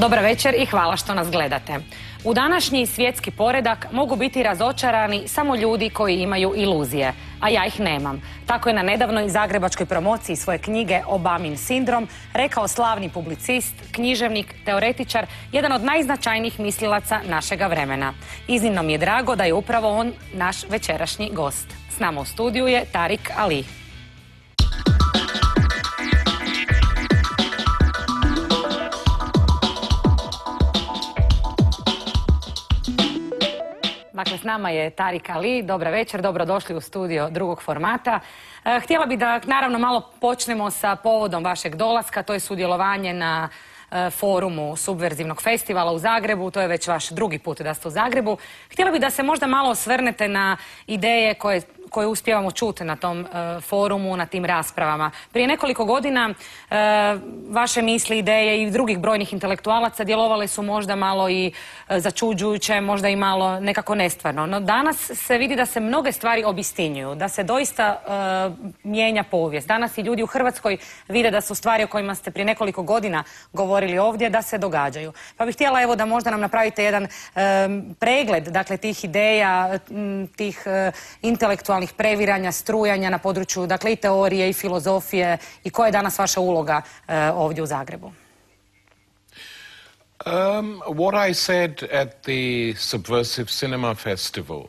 Dobar večer i hvala što nas gledate. U današnji svjetski poredak mogu biti razočarani samo ljudi koji imaju iluzije, a ja ih nemam. Tako je na nedavnoj zagrebačkoj promociji svoje knjige Obamin sindrom rekao slavni publicist, književnik, teoretičar, jedan od najznačajnijih mislilaca našega vremena. Iznimno mi je drago da je upravo on naš večerašnji gost. S nama u studiju je Tariq Ali. Dakle, s nama je Tariq Ali. Dobar večer, dobrodošli u studio drugog formata. Htjela bih da, naravno, malo počnemo sa povodom vašeg dolaska. To je sudjelovanje na forumu Subverzivnog festivala u Zagrebu. To je već vaš drugi put da ste u Zagrebu. Htjela bih da se možda malo osvrnete na ideje koje uspijevamo čuti na tom forumu, na tim raspravama. Prije nekoliko godina vaše misli, ideje i drugih brojnih intelektualaca djelovale su možda malo i začuđujuće, možda i malo nekako nestvarno. No danas se vidi da se mnoge stvari obistinjuju, da se doista mijenja povijest. Danas i ljudi u Hrvatskoj vide da su stvari o kojima ste prije nekoliko godina govorili ovdje, da se događaju. Pa bih htjela evo da možda nam napravite jedan pregled, dakle, tih ideja, tih intelektualnih previranja, strujanja na području, dakle, i teorije i filozofije, i koja je danas vaša uloga ovdje u Zagrebu? What I said at the Subversive Cinema Festival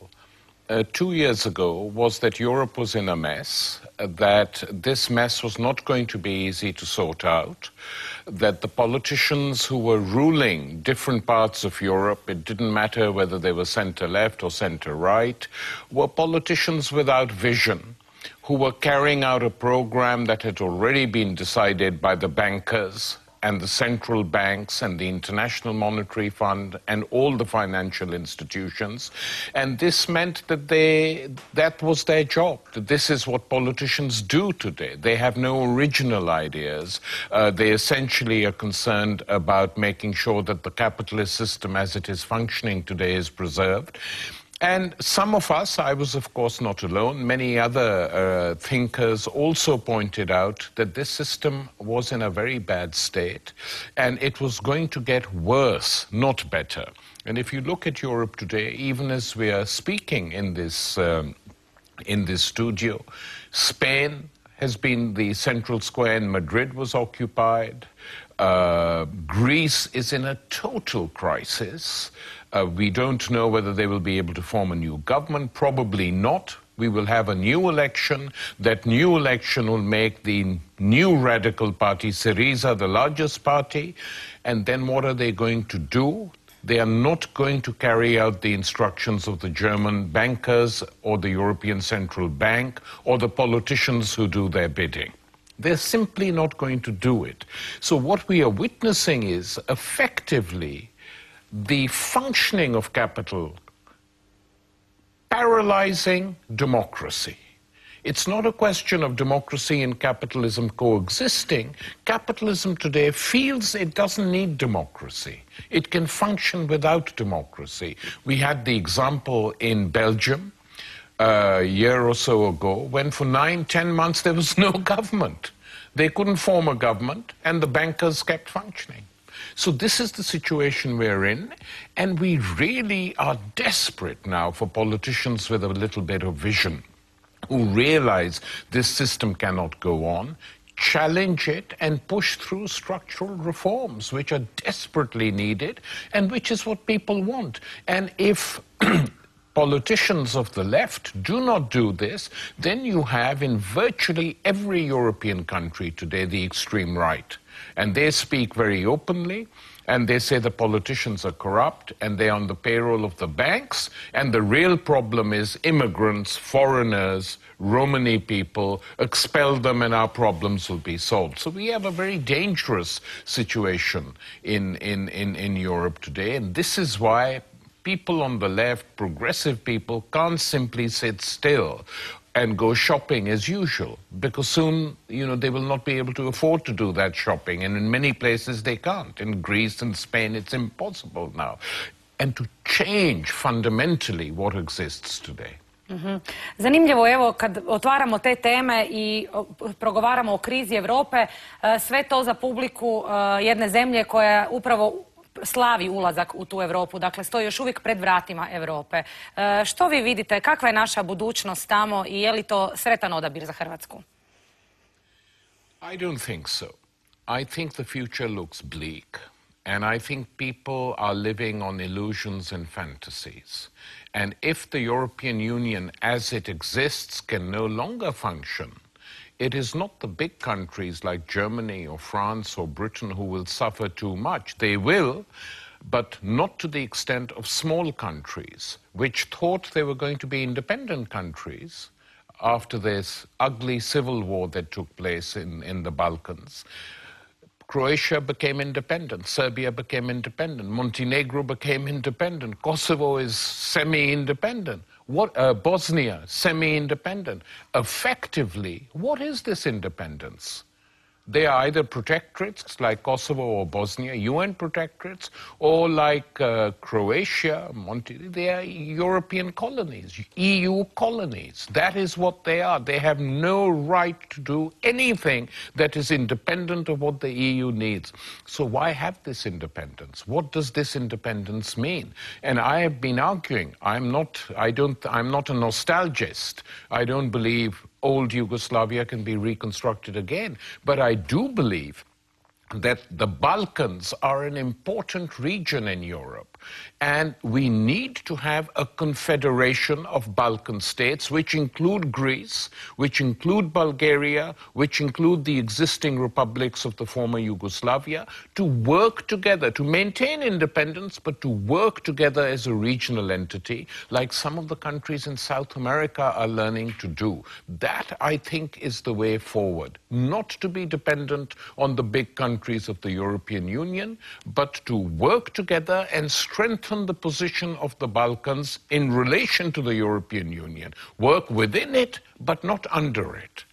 2 years ago was that Europe was in a mess, that this mess was not going to be easy to sort out, that the politicians who were ruling different parts of Europe, it didn't matter whether they were center-left or center-right, were politicians without vision, who were carrying out a program that had already been decided by the bankers and the central banks and the International Monetary Fund and all the financial institutions. And this meant that that was their job, that this is what politicians do today. They have no original ideas. They essentially are concerned about making sure that the capitalist system as it is functioning today is preserved. And some of us, I was of course not alone, many other thinkers also pointed out that this system was in a very bad state and it was going to get worse, not better. And if you look at Europe today, even as we are speaking in this studio, Spain has been the central square in Madrid was occupied. Greece is in a total crisis. We don't know whether they will be able to form a new government. Probably not. We will have a new election. That new election will make the new radical party, Syriza, the largest party. And then what are they going to do? They are not going to carry out the instructions of the German bankers or the European Central Bank or the politicians who do their bidding. They're simply not going to do it. So what we are witnessing is effectively the functioning of capital paralyzing democracy. It's not a question of democracy and capitalism coexisting. Capitalism today feels it doesn't need democracy. It can function without democracy. We had the example in Belgium a year or so ago when for 9-10 months there was no government. They couldn't form a government and the bankers kept functioning. So this is the situation we're in, and we really are desperate now for politicians with a little bit of vision who realize this system cannot go on, challenge it and push through structural reforms which are desperately needed and which is what people want. And if politicians of the left do not do this, then you have in virtually every European country today the extreme right. And they speak very openly, and they say the politicians are corrupt, and they're on the payroll of the banks, and the real problem is immigrants, foreigners, Romani people, expel them and our problems will be solved. So we have a very dangerous situation in Europe today, and this is why people on the left, progressive people, can't simply sit still and go shopping as usual, because soon, they will not be able to afford to do that shopping, and in many places they can't. In Greece and Spain, it's impossible now. And to change fundamentally what exists today. Zanimljivo, evo, kad otvaramo te teme i progovaramo o krizi Europe, sve to za publiku jedne zemlje koja upravo slavi ulazak u tu Europu, dakle stoji još uvijek pred vratima Europe. Što vi vidite, kakva je naša budućnost tamo i je li to sretan odabir za Hrvatsku? I don't think so. I think the future looks bleak. And I think people are living on illusions and fantasies. And if the European Union as it exists can no longer function, it is not the big countries like Germany or France or Britain who will suffer too much. They will, but not to the extent of small countries, which thought they were going to be independent countries after this ugly civil war that took place in the Balkans. Croatia became independent, Serbia became independent, Montenegro became independent, Kosovo is semi-independent, Bosnia, semi-independent. Effectively, what is this independence? They are either protectorates like Kosovo or Bosnia, UN protectorates, or like Croatia, they are European colonies, EU colonies. That is what they are. They have no right to do anything that is independent of what the EU needs. So why have this independence? What does this independence mean? And I have been arguing, I'm not a nostalgist. I don't believe old Yugoslavia can be reconstructed again. But I do believe that the Balkans are an important region in Europe, and we need to have a confederation of Balkan states, which include Greece, which include Bulgaria, which include the existing republics of the former Yugoslavia, to work together, to maintain independence, but to work together as a regional entity, like some of the countries in South America are learning to do. That, I think, is the way forward. Not to be dependent on the big countries of the European Union, but to work together and strengthen the position of the Balkans in relation to the European Union. Work within it, but not under it.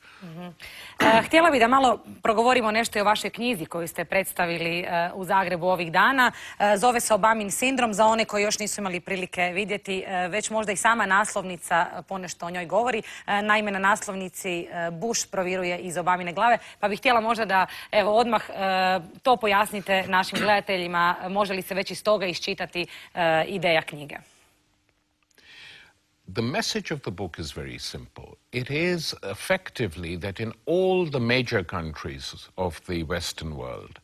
Htjela bih da malo progovorimo nešto i o vašoj knjizi koju ste predstavili u Zagrebu ovih dana. Zove se Obamin sindrom, za one koji još nisu imali prilike vidjeti. Već možda i sama naslovnica ponešto o njoj govori. Naime, na naslovnici Bush proviruje iz Obamine glave. Pa bih htjela možda da odmah to pojasnite našim gledateljima. Može li se već iz toga iščitati ideja knjige? The message of the book is very simple. It is effectively that in all the major countries of the Western world,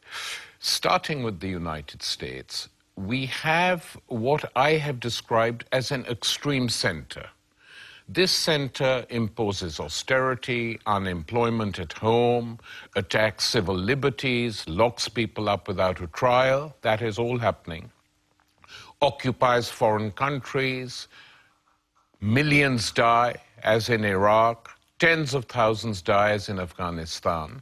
starting with the United States, we have what I have described as an extreme center. This center imposes austerity, unemployment at home, attacks civil liberties, locks people up without a trial. That is all happening. Occupies foreign countries. Millions die, as in Iraq. Tens of thousands die, as in Afghanistan.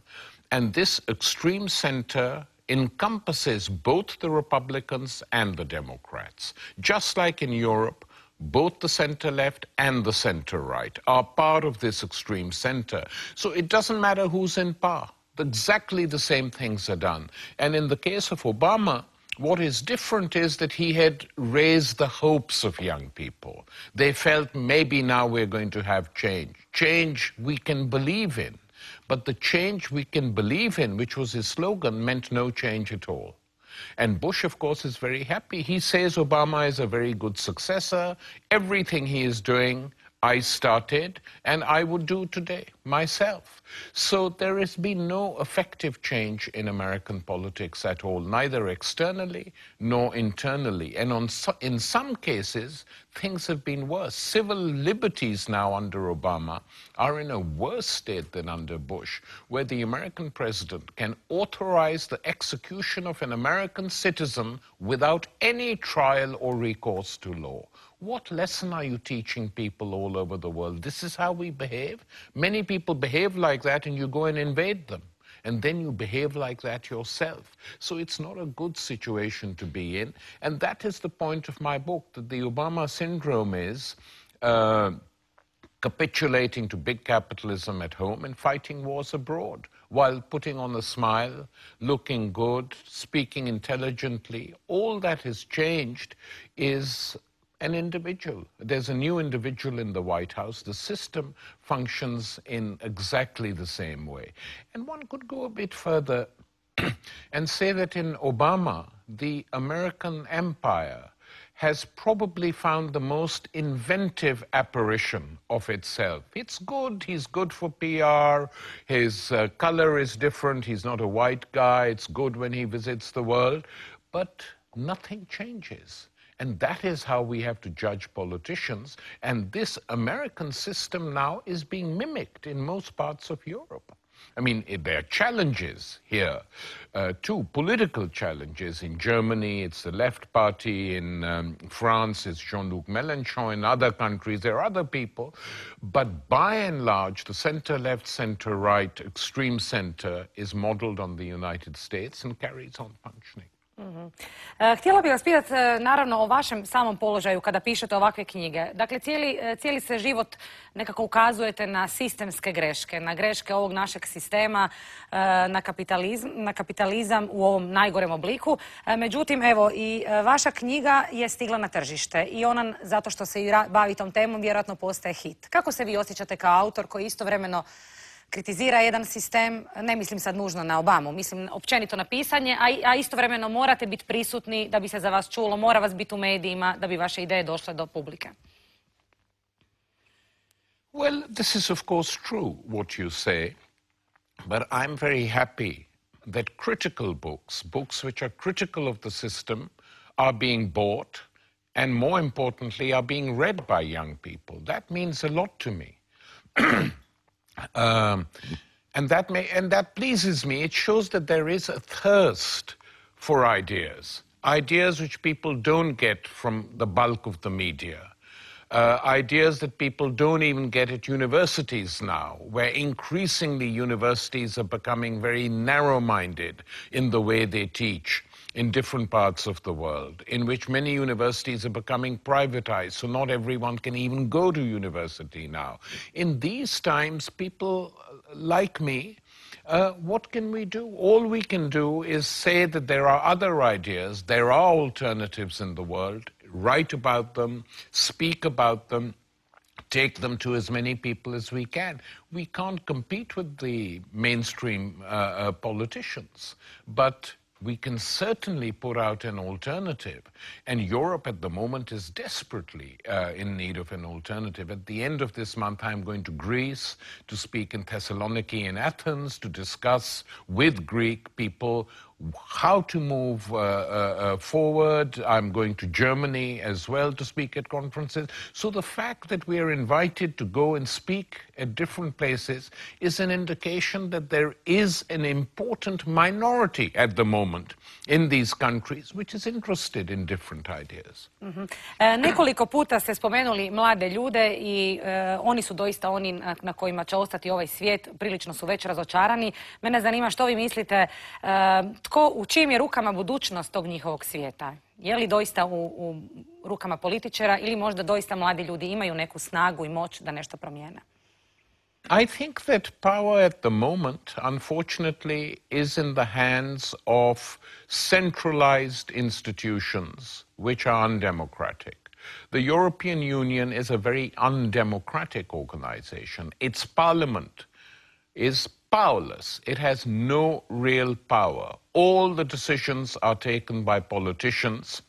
And this extreme center encompasses both the Republicans and the Democrats. Just like in Europe, both the center-left and the center-right are part of this extreme center. So it doesn't matter who's in power. Exactly the same things are done. And in the case of Obama, what is different is that he had raised the hopes of young people. They felt maybe now we're going to have change. Change we can believe in. But the change we can believe in, which was his slogan, meant no change at all. And Bush, of course, is very happy. He says Obama is a very good successor. Everything he is doing, I started, and I would do today myself. So there has been no effective change in American politics at all, neither externally nor internally. And in some cases, things have been worse. Civil liberties now under Obama are in a worse state than under Bush, where the American president can authorize the execution of an American citizen without any trial or recourse to law. What lesson are you teaching people all over the world? This is how we behave. Many people behave like that and you go and invade them. And then you behave like that yourself. So it's not a good situation to be in. And that is the point of my book, that the Obama syndrome is capitulating to big capitalism at home and fighting wars abroad, while putting on a smile, looking good, speaking intelligently. All that has changed is an individual. There's a new individual in the White House. The system functions in exactly the same way. And one could go a bit further and say that in Obama, the American empire has probably found the most inventive apparition of itself. It's good, he's good for PR, his color is different, he's not a white guy, it's good when he visits the world, but nothing changes. And that is how we have to judge politicians. And this American system now is being mimicked in most parts of Europe. I mean, there are challenges here, too, political challenges. In Germany, it's the Left Party. In France, it's Jean-Luc Mélenchon. In other countries, there are other people. But by and large, the center-left, center-right, extreme center is modeled on the United States and carries on functioning. Htjela bih vas pitati, naravno, o vašem samom položaju kada pišete ovakve knjige. Dakle, cijeli se život nekako ukazujete na sistemske greške, na greške ovog našeg sistema, na kapitalizam u ovom najgorem obliku. Međutim, evo, i vaša knjiga je stigla na tržište i ona, zato što se i bavi tom temom, vjerojatno postaje hit. Kako se vi osjećate kao autor koji istovremeno kritizira jedan sistem, ne mislim sad nužno na Obamu, mislim općenito na pisanje, a istovremeno morate biti prisutni da bi se za vas čulo, mora vas biti u medijima da bi vaše ideje došle do publike? Well, this is of course true, what you say, but I'm very happy that critical books, books which are critical of the system, are being bought and, more importantly, are being read by young people. That means a lot to me. And that pleases me. It shows that there is a thirst for ideas which people don't get from the bulk of the media, ideas that people don't even get at universities now, where increasingly universities are becoming very narrow-minded in the way they teach in different parts of the world, in which many universities are becoming privatized, so not everyone can even go to university now. In these times, people like me, what can we do? All we can do is say that there are other ideas, there are alternatives in the world, write about them, speak about them, take them to as many people as we can. We can't compete with the mainstream politicians, but we can certainly put out an alternative. And Europe at the moment is desperately in need of an alternative. At the end of this month, I'm going to Greece to speak in Thessaloniki and Athens to discuss with Greek people how to move forward. I'm going to Germany as well to speak at conferences. So the fact that we are invited to go and speak at different places is an indication that there is an important minority at the moment in these countries which is interested in different ideas. Nekoliko puta ste spomenuli mlade ljude i oni su doista oni na kojima će ostati ovaj svijet. Prilično su već razočarani. Mene zanima što vi mislite, u čijim je rukama budućnost tog njihovog svijeta? Je li doista u rukama političara ili možda doista mladi ljudi imaju neku snagu i moć da nešto promijene? I think that power at the moment, unfortunately, is in the hands of centralized institutions which are undemocratic. The European Union is a very undemocratic organization. Its parliament is powerless. It has no real power. All the decisions are taken by politicians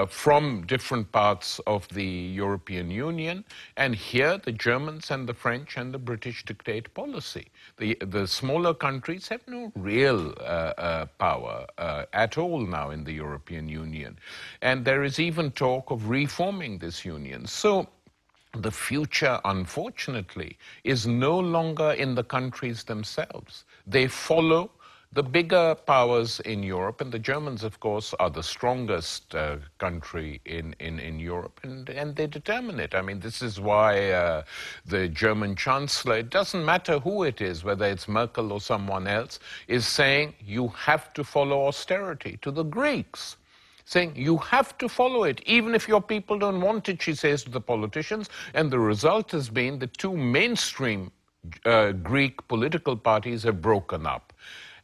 from different parts of the European Union, and here the Germans and the French and the British dictate policy. The smaller countries have no real power at all now in the European Union, and there is even talk of reforming this union. So the future, unfortunately, is no longer in the countries themselves. They follow the bigger powers in Europe, and the Germans, of course, are the strongest country in Europe, and they determine it. I mean, this is why the German Chancellor, it doesn't matter who it is, whether it's Merkel or someone else, is saying you have to follow austerity. To the Greeks, saying you have to follow it, even if your people don't want it, she says to the politicians, and the result has been the two mainstream Greek political parties have broken up.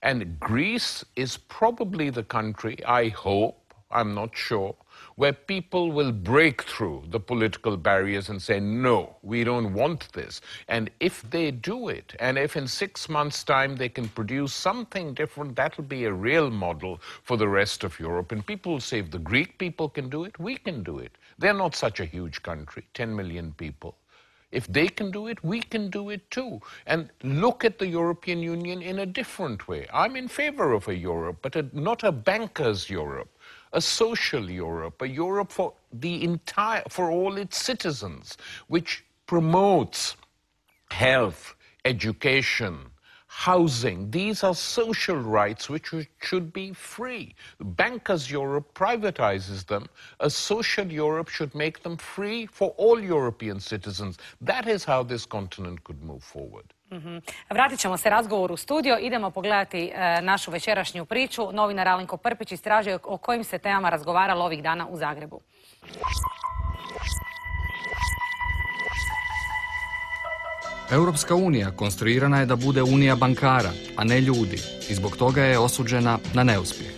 And Greece is probably the country, I hope, I'm not sure, where people will break through the political barriers and say, no, we don't want this. And if they do it, and if in 6 months' time they can produce something different, that'll be a real model for the rest of Europe. And people will say, if the Greek people can do it, we can do it. They're not such a huge country, 10 million people. If they can do it, we can do it too. And look at the European Union in a different way. I'm in favor of a Europe, but not a banker's Europe. A social Europe, a Europe for for all its citizens, which promotes health, education, housing. These are social rights which should be free. Bankers' Europe privatizes them. A social Europe should make them free for all European citizens. That is how this continent could move forward. Vratit ćemo se razgovoru u studio. Idemo pogledati našu večerašnju priču. Novinar Alenko Prpić istražio o kojim se temama razgovaralo ovih dana u Zagrebu. Europska unija konstruirana je da bude unija bankara, a ne ljudi, i zbog toga je osuđena na neuspjeh.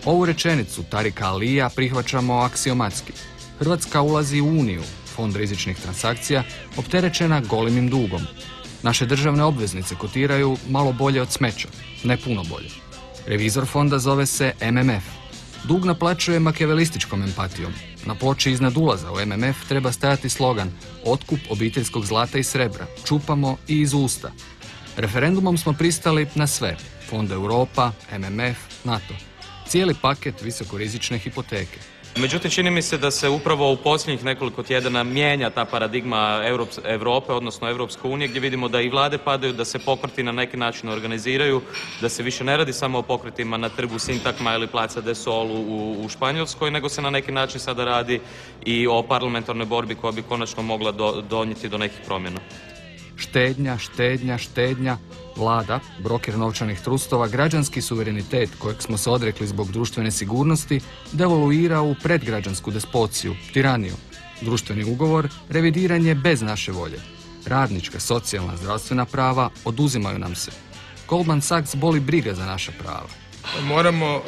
Ovu rečenicu Tariqa Alija prihvaćamo aksiomatski. Hrvatska ulazi u Uniju, fond rizičnih transakcija, opterećena golimim dugom. Naše državne obveznice kotiraju malo bolje od smeća, ne puno bolje. Revizor fonda zove se MMF. Dug naplaćuje makijavelističkom empatijom. Na ploči iznad ulaza u MMF treba stajati slogan "Otkup obiteljskog zlata i srebra, čupamo i iz usta". Referendumom smo pristali na sve. Fond Europa, MMF, NATO. Cijeli paket visokorizične hipoteke. Međutim, čini mi se da se upravo u posljednjih nekoliko tjedana mijenja ta paradigma Europe, odnosno Europske unije, gdje vidimo da i vlade padaju, da se pokreti na neki način organiziraju, da se više ne radi samo o pokretima na trgu Sintagma ili Plaza de Sol u Španjolskoj, nego se na neki način sada radi i o parlamentarnoj borbi koja bi konačno mogla donijeti do nekih promjena. Štednja, štednja, štednja. Vlada, broker novčanih trustova, građanski suverenitet kojeg smo se odrekli zbog društvene sigurnosti, devoluira u predgrađansku despociju, tiraniju. Društveni ugovor, revidiranje bez naše volje. Radnička, socijalna, zdravstvena prava oduzimaju nam se. Goldman Sachs boli briga za naša prava. Moramo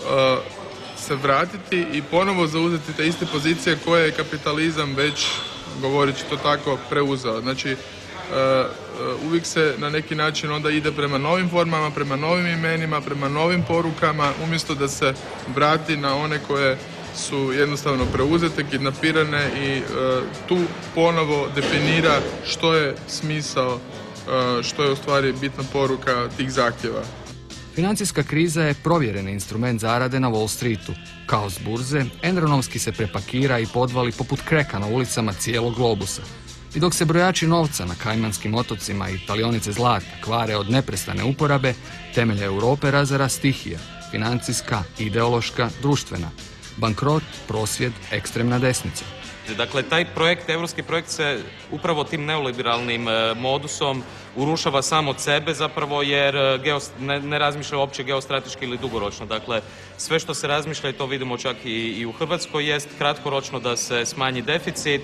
se vratiti i ponovo zauzeti te iste pozicije koje je kapitalizam već, govoreći to tako, preuzeo. Znači, uvijek se na neki način onda ide prema novim formama, prema novim imenima, prema novim porukama, umjesto da se vrati na one koje su jednostavno preuzete, kidnapirane i tu ponovo definira što je smisao, što je u stvari bitna poruka tih zahtjeva. Financijska kriza je provjereni instrument zarade na Wall Streetu. Kaos burze enronomski se prepakira i podvali poput kreka na ulicama cijelog globusa. I dok se brojači novca na Kajmanskim otocima i talionice zlata kvare od neprestane uporabe, temelje Europe razara stihija, financijska, ideološka, društvena. Bankrot, prosvjed, ekstremna desnica. Dakle, taj projekt, evropski projekt se upravo tim neoliberalnim modusom urušava sam od sebe zapravo jer ne razmišlja uopće geostrateški ili dugoročno. Dakle, sve što se razmišlja, i to vidimo čak i u Hrvatskoj, jest kratkoročno da se smanji deficit,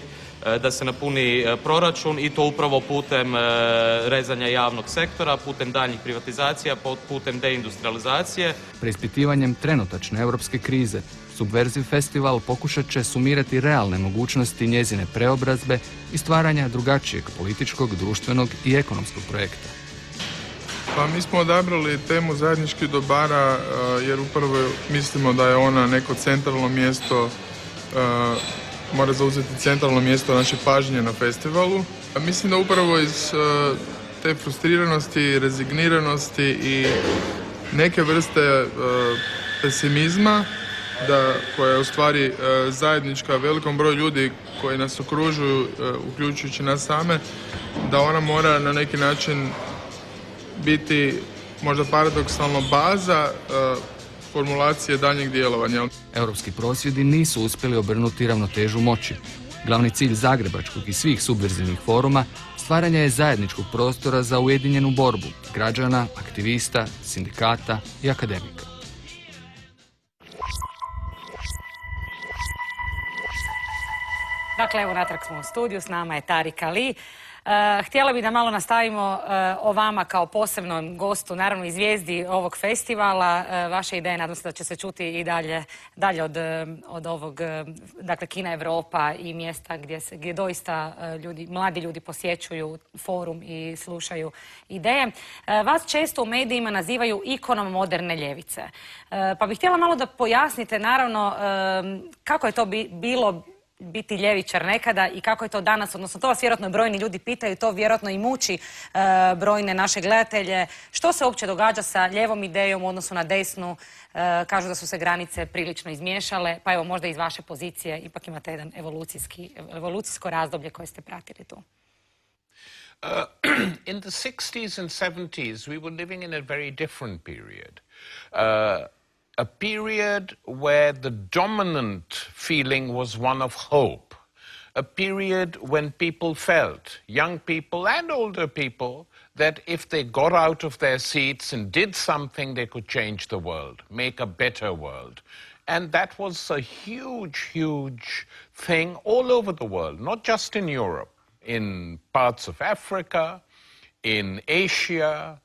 da se napuni proračun i to upravo putem rezanja javnog sektora, putem daljnjih privatizacija, putem deindustrializacije. Preispitivanjem trenutačne europske krize, Subverziv festival pokušat će sumirati realne mogućnosti njezine preobrazbe i stvaranja drugačijeg političkog, društvenog i ekonomskog projekta. Pa mi smo odabrali temu zajedničkih dobara jer upravo mislimo da je ona neko centralno mjesto, mora zauzeti centralno mjesto naše pažnje na festivalu. Mislim da upravo iz te frustriranosti, rezigniranosti i neke vrste pesimizma, koja je u stvari zajednička velikom broju ljudi koji nas okružuju, uključujući nas same, da ona mora na neki način biti možda paradoksalno baza formulacije daljnjeg djelovanja. Europski prosvjedi nisu uspjeli obrnuti ravnotežu moći. Glavni cilj zagrebačkog i svih subverzivnih foruma stvaranje je zajedničkog prostora za ujedinjenu borbu građana, aktivista, sindikata i akademika. Dakle, evo natrag smo u studiju, s nama je Tariq Ali. Htjela bih da malo nastavimo o vama kao posebnom gostu, naravno i zvijezdi ovog festivala. Vaše ideje, nadam se da će se čuti i dalje od ovog, dakle, Kina Europa i mjesta gdje doista mladi ljudi posjećuju forum i slušaju ideje. Vas često u medijima nazivaju ikonom moderne ljevice. Pa bih htjela malo da pojasnite, naravno, kako je to bilo biti ljevičar nekada i kako je to danas, odnosno to vas vjerojatno brojni ljudi pitaju, to vjerojatno i muči brojne naše gledatelje. Što se uopće događa sa ljevom idejom u odnosu na desnu? Kažu da su se granice prilično izmiješale, pa evo možda iz vaše pozicije ipak imate jedan evolucijsko razdoblje koje ste pratili tu. In the 60s and 70s, we were living in a very different period. A period where the dominant feeling was one of hope. A period when people felt, young people and older people, that if they got out of their seats and did something, they could change the world, make a better world. And that was a huge, huge thing all over the world, not just in Europe, in parts of Africa, in Asia,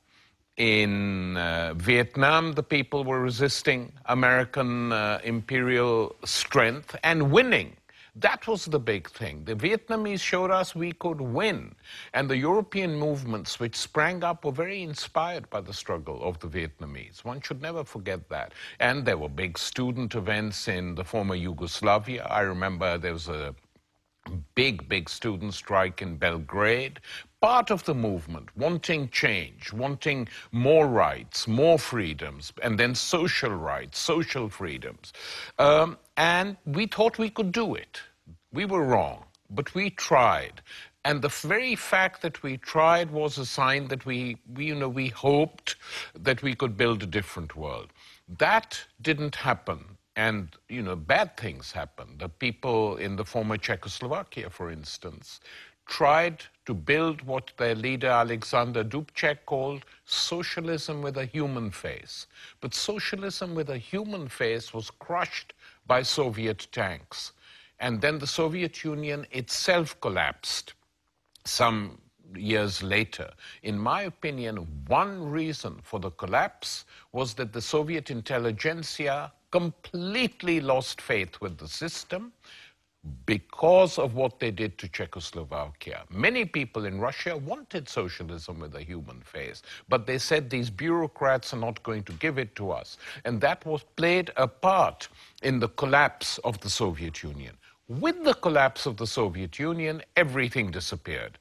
in Vietnam. The people were resisting American imperial strength and winning. That was the big thing. The Vietnamese showed us we could win. And the European movements which sprang up were very inspired by the struggle of the Vietnamese. One should never forget that. And there were big student events in the former Yugoslavia. I remember there was a big student strike in Belgrade. Part of the movement, wanting change, wanting more rights, more freedoms, and then social rights, social freedoms. And we thought we could do it. We were wrong, but we tried. And the very fact that we tried was a sign that we hoped that we could build a different world. That didn't happen. And, bad things happened. The people in the former Czechoslovakia, for instance, tried to build what their leader Alexander Dubček called socialism with a human face. But socialism with a human face was crushed by Soviet tanks. And then the Soviet Union itself collapsed some years later. In my opinion, one reason for the collapse was that the Soviet intelligentsia completely lost faith with the system because of what they did to Czechoslovakia. Many people in Russia wanted socialism with a human face, but they said these bureaucrats are not going to give it to us. And that played a part in the collapse of the Soviet Union. With the collapse of the Soviet Union, everything disappeared.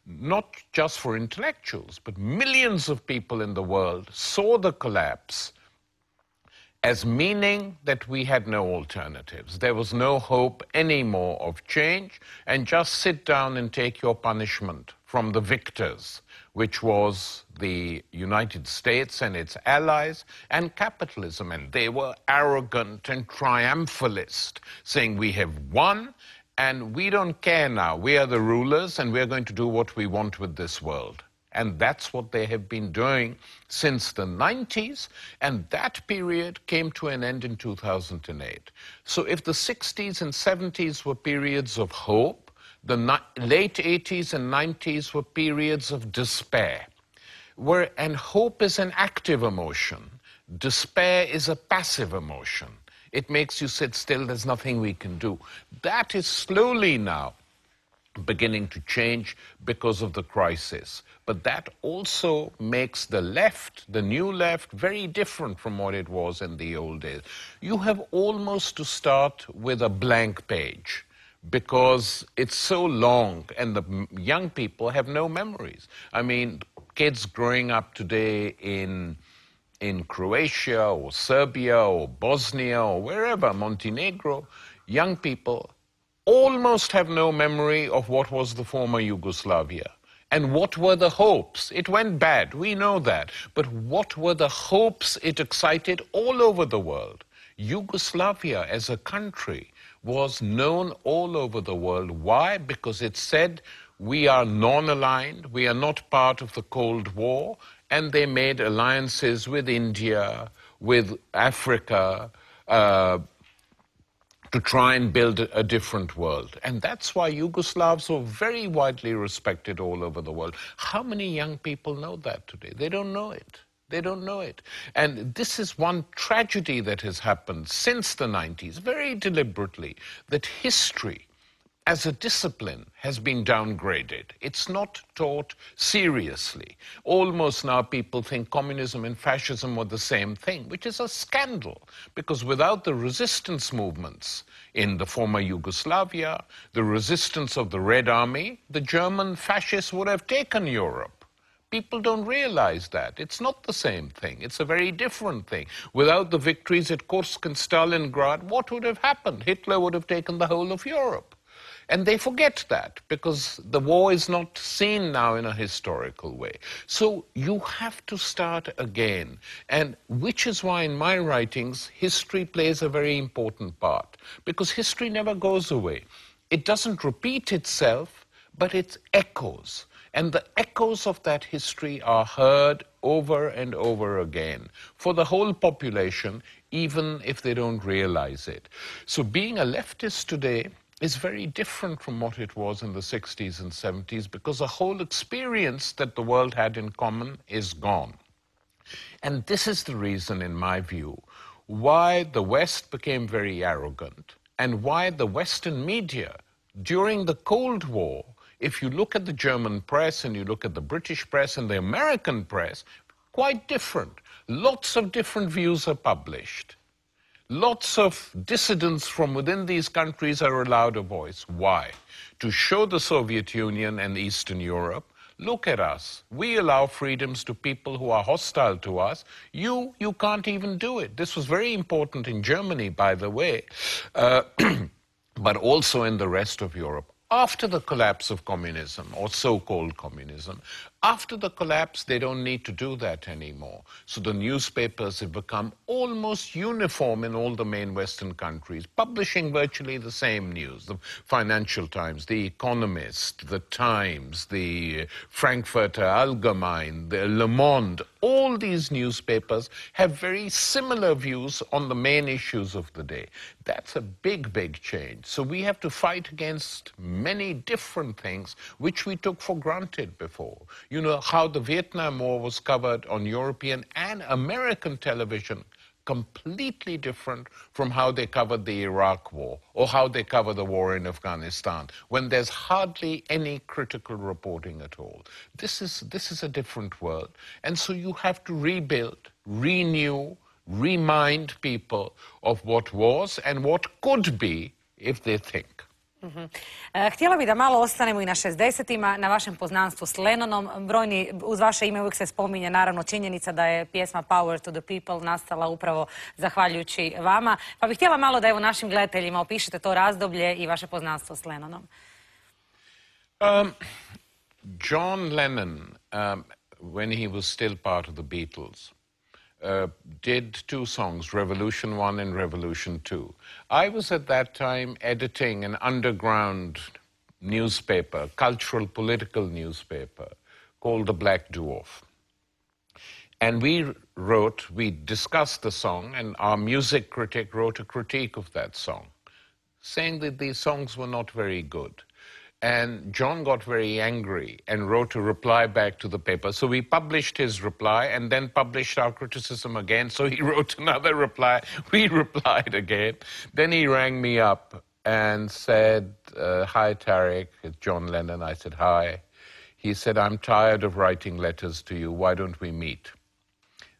Not just for intellectuals, but millions of people in the world saw the collapse as meaning that we had no alternatives. There was no hope anymore of change, and just sit down and take your punishment from the victors, which was the United States and its allies, and capitalism. And they were arrogant and triumphalist, saying we have won, and we don't care now. We are the rulers, and we're going to do what we want with this world. And that's what they have been doing since the 90s, and that period came to an end in 2008. So if the 60s and 70s were periods of hope, the late 80s and 90s were periods of despair. And hope is an active emotion. Despair is a passive emotion. It makes you sit still, there's nothing we can do. That is slowly now beginning to change because of the crisis. But that also makes the left, the new left, very different from what it was in the old days. You have almost to start with a blank page because it's so long and the young people have no memories. I mean, kids growing up today in Croatia or Serbia or Bosnia or wherever, Montenegro, young people almost have no memory of what was the former Yugoslavia. And what were the hopes? It went bad, we know that. But what were the hopes it excited all over the world? Yugoslavia as a country was known all over the world. Why? Because it said, we are non-aligned, we are not part of the Cold War, and they made alliances with India, with Africa, to try and build a different world. And that's why Yugoslavs were very widely respected all over the world. How many young people know that today? They don't know it. They don't know it. And this is one tragedy that has happened since the 90s, very deliberately, that history as a discipline has been downgraded. It's not taught seriously. Almost now people think communism and fascism were the same thing, which is a scandal, because without the resistance movements in the former Yugoslavia, the resistance of the Red Army, the German fascists would have taken Europe. People don't realize that. It's not the same thing. It's a very different thing. Without the victories at Kursk and Stalingrad, what would have happened? Hitler would have taken the whole of Europe. And they forget that because the war is not seen now in a historical way. So you have to start again. And which is why in my writings, history plays a very important part. Because history never goes away. It doesn't repeat itself, but it echoes. And the echoes of that history are heard over and over again for the whole population, even if they don't realize it. So being a leftist today is very different from what it was in the 60s and 70s, because the whole experience that the world had in common is gone. And this is the reason, in my view, why the West became very arrogant and why the Western media, during the Cold War, if you look at the German press and you look at the British press and the American press, quite different. Lots of different views are published. Lots of dissidents from within these countries are allowed a voice. Why? To show the Soviet Union and Eastern Europe, look at us. We allow freedoms to people who are hostile to us. You can't even do it. This was very important in Germany, by the way, but also in the rest of Europe. After the collapse of communism, or so-called communism, after the collapse, they don't need to do that anymore. So the newspapers have become almost uniform in all the main Western countries, publishing virtually the same news. The Financial Times, The Economist, The Times, the Frankfurter Allgemein, the Le Monde, all these newspapers have very similar views on the main issues of the day. That's a big, big change. So we have to fight against many different things which we took for granted before. You know, how the Vietnam War was covered on European and American television, completely different from how they covered the Iraq War or how they cover the war in Afghanistan, when there's hardly any critical reporting at all. This is a different world. And so you have to rebuild, renew, remind people of what was and what could be if they think. Htjela bih da malo ostanemo i na 60-ima, na vašem poznanstvu s Lennonom. Brojni, uz vaše ime uvijek se spominje naravno činjenica da je pjesma Power to the People nastala upravo zahvaljujući vama. Pa bih htjela malo da evo našim gledateljima opišete to razdoblje i vaše poznanstvo s Lennonom. John Lennon, when he was still part of the Beatles, did two songs, Revolution 1 and Revolution 2. I was at that time editing an underground newspaper, cultural, political newspaper, called The Black Dwarf. And we discussed the song, and our music critic wrote a critique of that song, saying that these songs were not very good. And John got very angry and wrote a reply back to the paper. So we published his reply and then published our criticism again. So he wrote another reply. We replied again. Then he rang me up and said, hi, Tariq, it's John Lennon. I said, hi. He said, I'm tired of writing letters to you. Why don't we meet?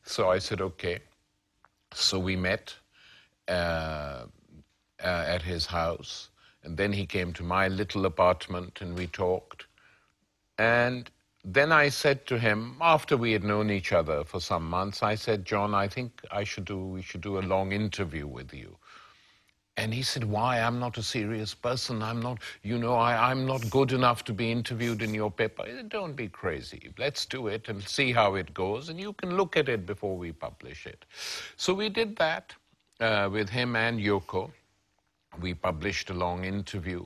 So I said, okay. So we met at his house. And then he came to my little apartment and we talked. And then I said to him, after we had known each other for some months, I said, John, I think we should do a long interview with you. And he said, why? I'm not a serious person. I'm not good enough to be interviewed in your paper. I said, don't be crazy. Let's do it and see how it goes. And you can look at it before we publish it. So we did that with him and Yoko. We published a long interview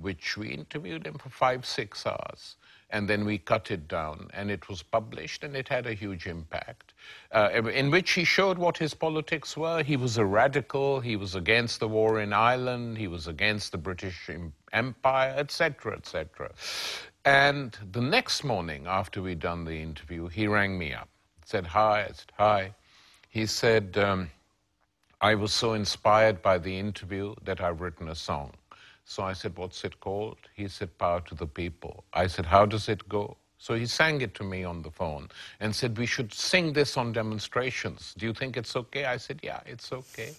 which we interviewed him for 5-6 hours. And then we cut it down, and it was published, and it had a huge impact, in which he showed what his politics were. He was a radical, he was against the war in Ireland, he was against the British Empire, etc., etc. And the next morning, after we'd done the interview, he rang me up, said, hi. I said, hi. He said, I was so inspired by the interview that I've written a song. So I said, what's it called? He said, Power to the People. I said, how does it go? So he sang it to me on the phone and said, we should sing this on demonstrations. Do you think it's okay? I said, yeah, it's okay.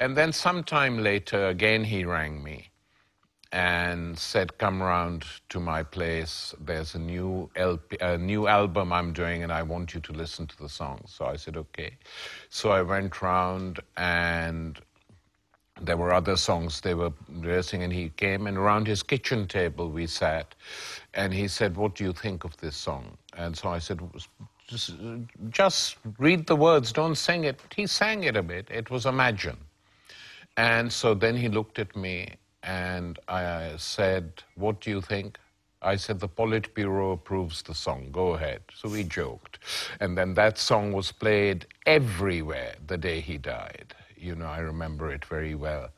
And then sometime later, again, he rang me and said, come round to my place. There's a new album I'm doing, and I want you to listen to the songs. So I said, okay. So I went round, and there were other songs they were rehearsing, and he came, and around his kitchen table we sat, and he said, what do you think of this song? And so I said, just read the words, don't sing it. He sang it a bit. It was Imagine. And so then he looked at me, and I said, what do you think? I said, the Politburo approves the song, go ahead. So we joked. And then that song was played everywhere the day he died. You know, I remember it very well.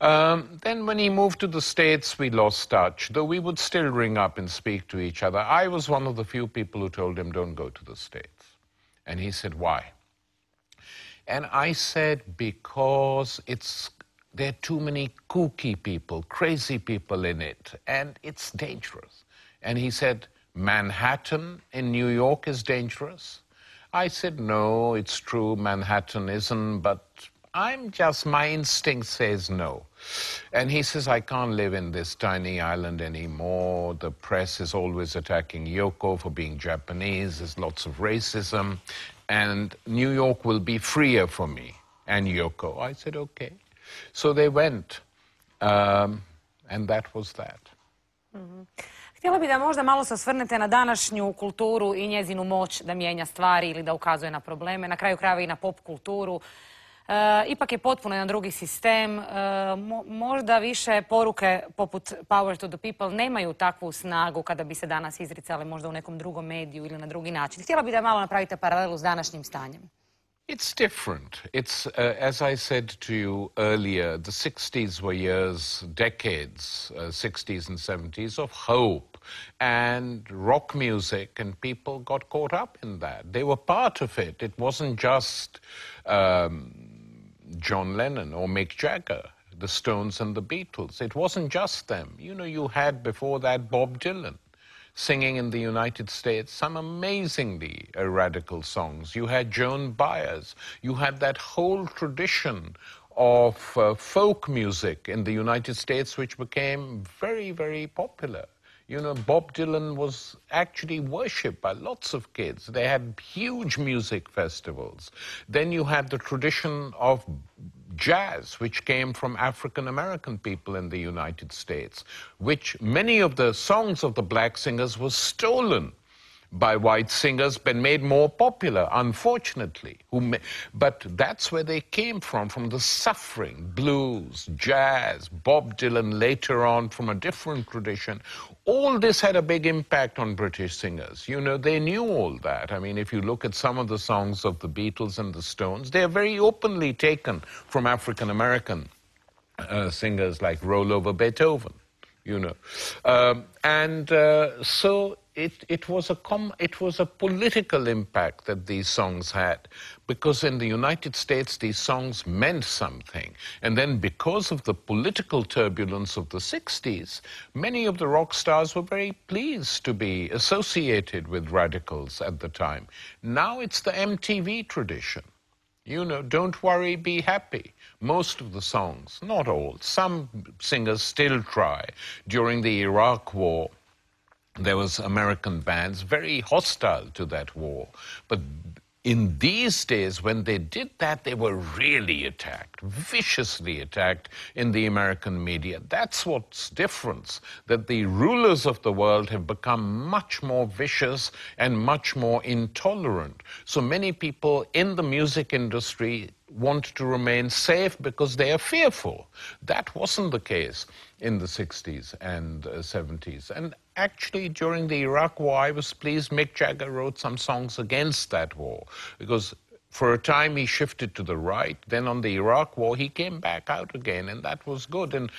Then when he moved to the States, we lost touch, though we would still ring up and speak to each other. I was one of the few people who told him, don't go to the States. And he said, why? And I said, because there are too many kooky people, crazy people in it, and it's dangerous. And he said, Manhattan in New York is dangerous? I said, no, it's true, Manhattan isn't, but my instinct says no. And he says, I can't live in this tiny island anymore. The press is always attacking Yoko for being Japanese. There's lots of racism. And New York will be freer for me and Yoko. I said, okay. So they went, and that was that. Mm-hmm. Htjela bih da možda malo se osvrnete na današnju kulturu i njezinu moć da mijenja stvari ili da ukazuje na probleme, na kraju krajeva i na pop kulturu. Ipak je potpuno jedan drugi sistem. Možda više poruke poput Power to the People nemaju takvu snagu kada bi se danas izricale možda u nekom drugom mediju ili na drugi način. Htjela bih da malo napravite paralelu s današnjim stanjem. It's different. It's, as I said to you earlier, the 60s were decades, 60s and 70s, of hope and rock music, and people got caught up in that. They were part of it. It wasn't just John Lennon or Mick Jagger, the Stones and the Beatles. It wasn't just them. You know, you had before that Bob Dylan singing in the United States some amazingly radical songs. You had Joan Baez. You had that whole tradition of folk music in the United States, which became very, very popular. You know, Bob Dylan was actually worshipped by lots of kids. They had huge music festivals. Then you had the tradition of jazz, which came from African-American people in the United States, which many of the songs of the black singers were stolen by white singers but made more popular, unfortunately. But that's where they came from the suffering, blues, jazz, Bob Dylan later on from a different tradition. All this had a big impact on British singers. You know, they knew all that. I mean, if you look at some of the songs of the Beatles and the Stones, they're very openly taken from African-American singers like Roll Over Beethoven, you know. So it was a political impact that these songs had, because in the United States these songs meant something. And then because of the political turbulence of the 60s, many of the rock stars were very pleased to be associated with radicals at the time. Now it's the MTV tradition. You know, don't worry, be happy. Most of the songs, not all, some singers still try. During the Iraq War, there was American bands very hostile to that war. But in these days, when they did that, they were really attacked, viciously attacked in the American media. That's what's different, that the rulers of the world have become much more vicious and much more intolerant. So many people in the music industry want to remain safe because they are fearful. That wasn't the case in the 60s and 70s. And actually, during the Iraq War, I was pleased Mick Jagger wrote some songs against that war, because for a time he shifted to the right. Then on the Iraq War, he came back out again, and that was good. And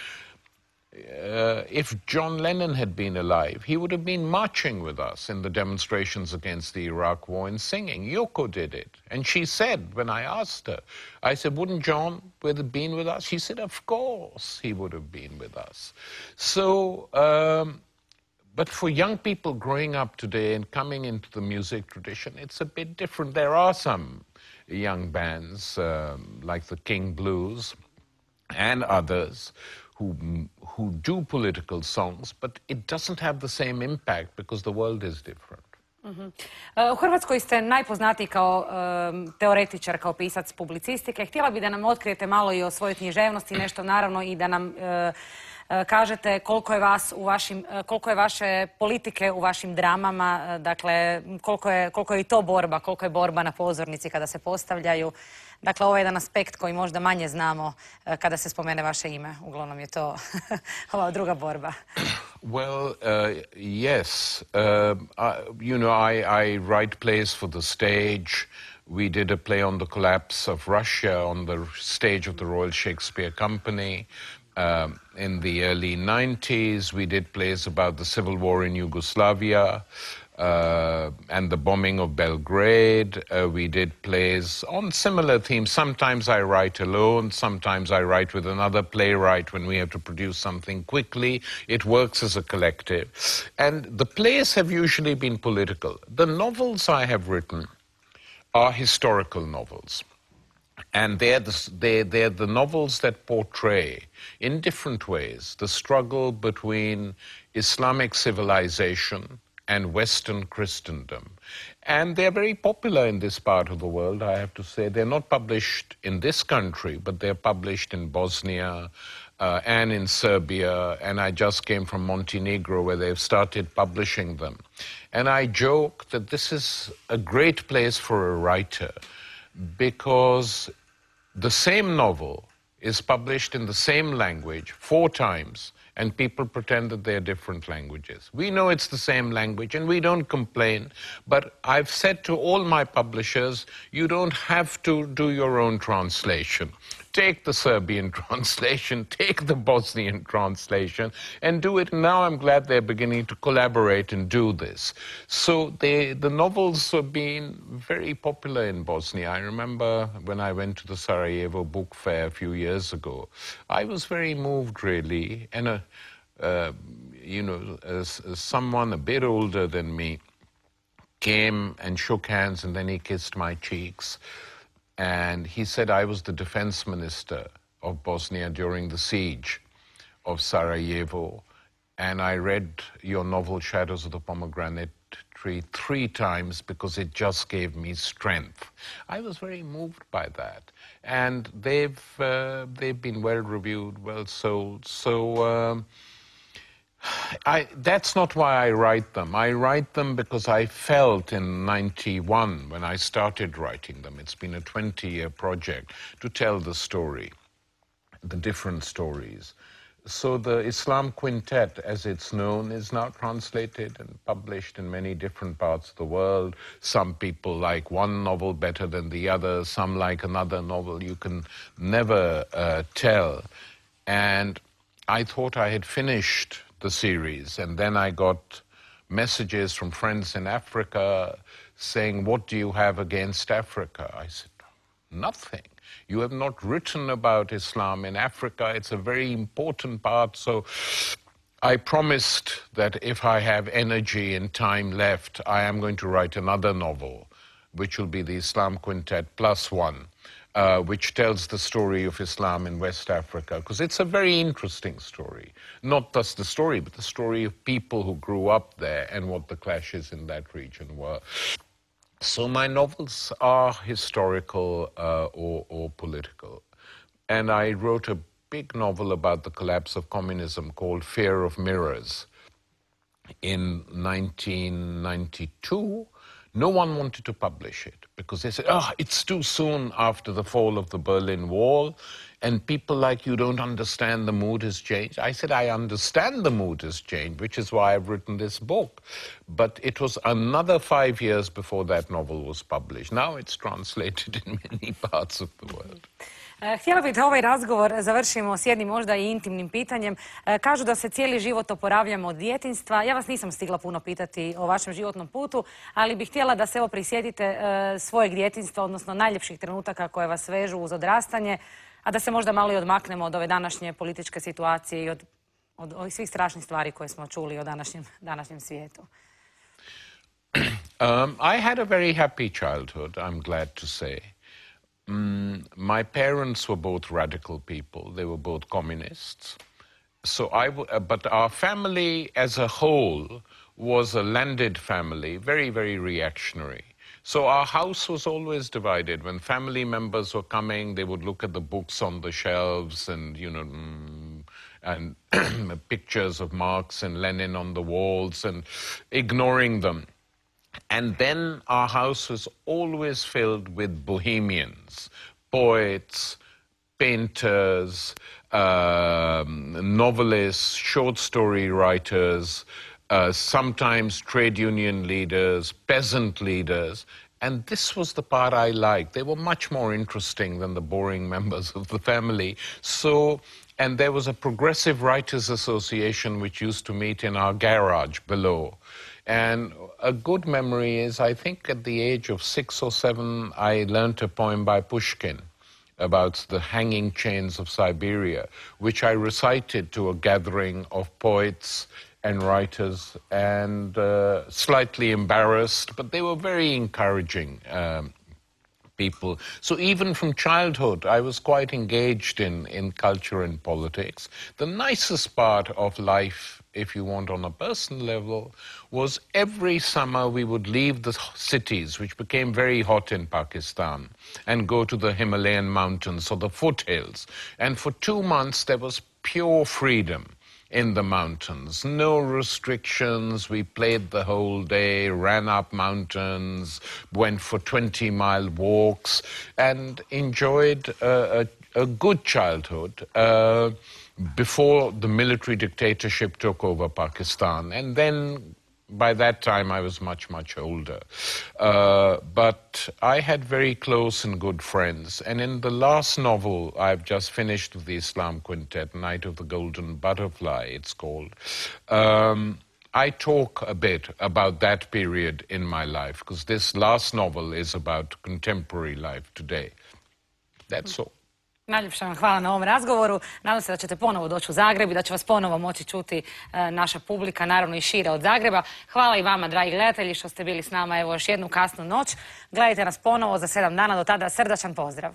if John Lennon had been alive, he would have been marching with us in the demonstrations against the Iraq War and singing. Yoko did it. And she said, when I asked her, I said, wouldn't John have been with us? She said, of course he would have been with us. So, but for young people growing up today and coming into the music tradition, it's a bit different. There are some young bands like the King Blues and others who do political songs, but it doesn't have the same impact because the world is different. U Hrvatskoj ste najpoznatiji kao teoretičar, kao pisac publicistike. Htjela bi da nam otkrijete malo i o svojoj književnosti, nešto naravno i da nam kažete koliko je vaše politike u vašim dramama, dakle koliko je i to borba, koliko je borba na pozornici kada se postavljaju. Dakle, ovo je jedan aspekt koji možda manje znamo kada se spomene vaše ime. Uglavnom je to ova druga borba. Well, yes. You know, I write plays for the stage. We did a play on the collapse of Russia on the stage of the Royal Shakespeare Company. In the early 90s, we did plays about the civil war in Yugoslavia and the bombing of Belgrade. We did plays on similar themes. Sometimes I write alone, sometimes I write with another playwright when we have to produce something quickly. It works as a collective. And the plays have usually been political. The novels I have written are historical novels. And they're the novels that portray, in different ways, the struggle between Islamic civilization and Western Christendom. And they're very popular in this part of the world, I have to say. They're not published in this country, but they're published in Bosnia and in Serbia. And I just came from Montenegro, where they've started publishing them. And I joke that this is a great place for a writer, because the same novel is published in the same language 4 times, and people pretend that they're different languages. We know it's the same language, and we don't complain, but I've said to all my publishers, you don't have to do your own translation. Take the Serbian translation, take the Bosnian translation, and do it. Now I'm glad they're beginning to collaborate and do this. So the novels have been very popular in Bosnia. I remember when I went to the Sarajevo Book Fair a few years ago, I was very moved, really. And, you know, someone a bit older than me came and shook hands, and then he kissed my cheeks. And he said I was the defense minister of Bosnia during the siege of Sarajevo. And I read your novel, Shadows of the Pomegranate Tree, 3 times because it just gave me strength. I was very moved by that. And they've been well reviewed, well sold. So that's not why I write them. I write them because I felt in 91, when I started writing them, it's been a 20-year project, to tell the story, the different stories. So the Islam Quintet, as it's known, is now translated and published in many different parts of the world. Some people like one novel better than the other, some like another novel. You can never tell. And I thought I had finished the series, and then I got messages from friends in Africa saying, what do you have against Africa? I said, nothing. You have not written about Islam in Africa. It's a very important part. So I promised that if I have energy and time left, I am going to write another novel, which will be the Islam Quintet +1. Which tells the story of Islam in West Africa, because it's a very interesting story. Not just the story, but the story of people who grew up there and what the clashes in that region were. So my novels are historical or political. And I wrote a big novel about the collapse of communism called Fear of Mirrors in 1992, No one wanted to publish it because they said, oh, it's too soon after the fall of the Berlin Wall, and people like you don't understand the mood has changed. I said, I understand the mood has changed, which is why I've written this book. But it was another 5 years before that novel was published. Now it's translated in many parts of the world. Htjela bih da ovaj razgovor završimo s jednim možda i intimnim pitanjem. Kažu da se cijeli život oporavljamo od djetinjstva. Ja vas nisam stigla puno pitati o vašem životnom putu, ali bih htjela da se evo prisjetite svojeg djetinjstva, odnosno najljepših trenutaka koje vas vežu uz odrastanje, a da se možda malo i odmaknemo od ove današnje političke situacije i od ovih svih strašnih stvari koje smo čuli o današnjem svijetu. I had a very happy childhood, I'm glad to say. My parents were both radical people. They were both communists. But our family as a whole was a landed family, very, very reactionary. So our house was always divided. When family members were coming, they would look at the books on the shelves and, and pictures of Marx and Lenin on the walls and ignoring them. And then our house was always filled with bohemians, poets, painters, novelists, short story writers, sometimes trade union leaders, peasant leaders. And this was the part I liked. They were much more interesting than the boring members of the family. And there was a Progressive Writers Association which used to meet in our garage below. And a good memory is, I think at the age of 6 or 7, I learnt a poem by Pushkin about the hanging chains of Siberia, which I recited to a gathering of poets and writers, and slightly embarrassed, but they were very encouraging people. So even from childhood, I was quite engaged in culture and politics. The nicest part of life, if you want on a personal level, was every summer we would leave the cities, which became very hot in Pakistan, and go to the Himalayan mountains or the foothills. And for 2 months there was pure freedom in the mountains. No restrictions. We played the whole day, ran up mountains, went for 20-mile walks, and enjoyed a good childhood before the military dictatorship took over Pakistan. And then by that time I was much, much older. But I had very close and good friends. And in the last novel I've just finished with the Islam Quintet, Night of the Golden Butterfly, it's called, I talk a bit about that period in my life, because this last novel is about contemporary life today. That's all. Najljepša vam hvala na ovom razgovoru. Nadam se da ćete ponovo doći u Zagreb i da će vas ponovo moći čuti naša publika, naravno i šire od Zagreba. Hvala i vama, dragi gledatelji, što ste bili s nama evo još jednu kasnu noć. Gledajte nas ponovo za 7 dana. Do tada srdačan pozdrav.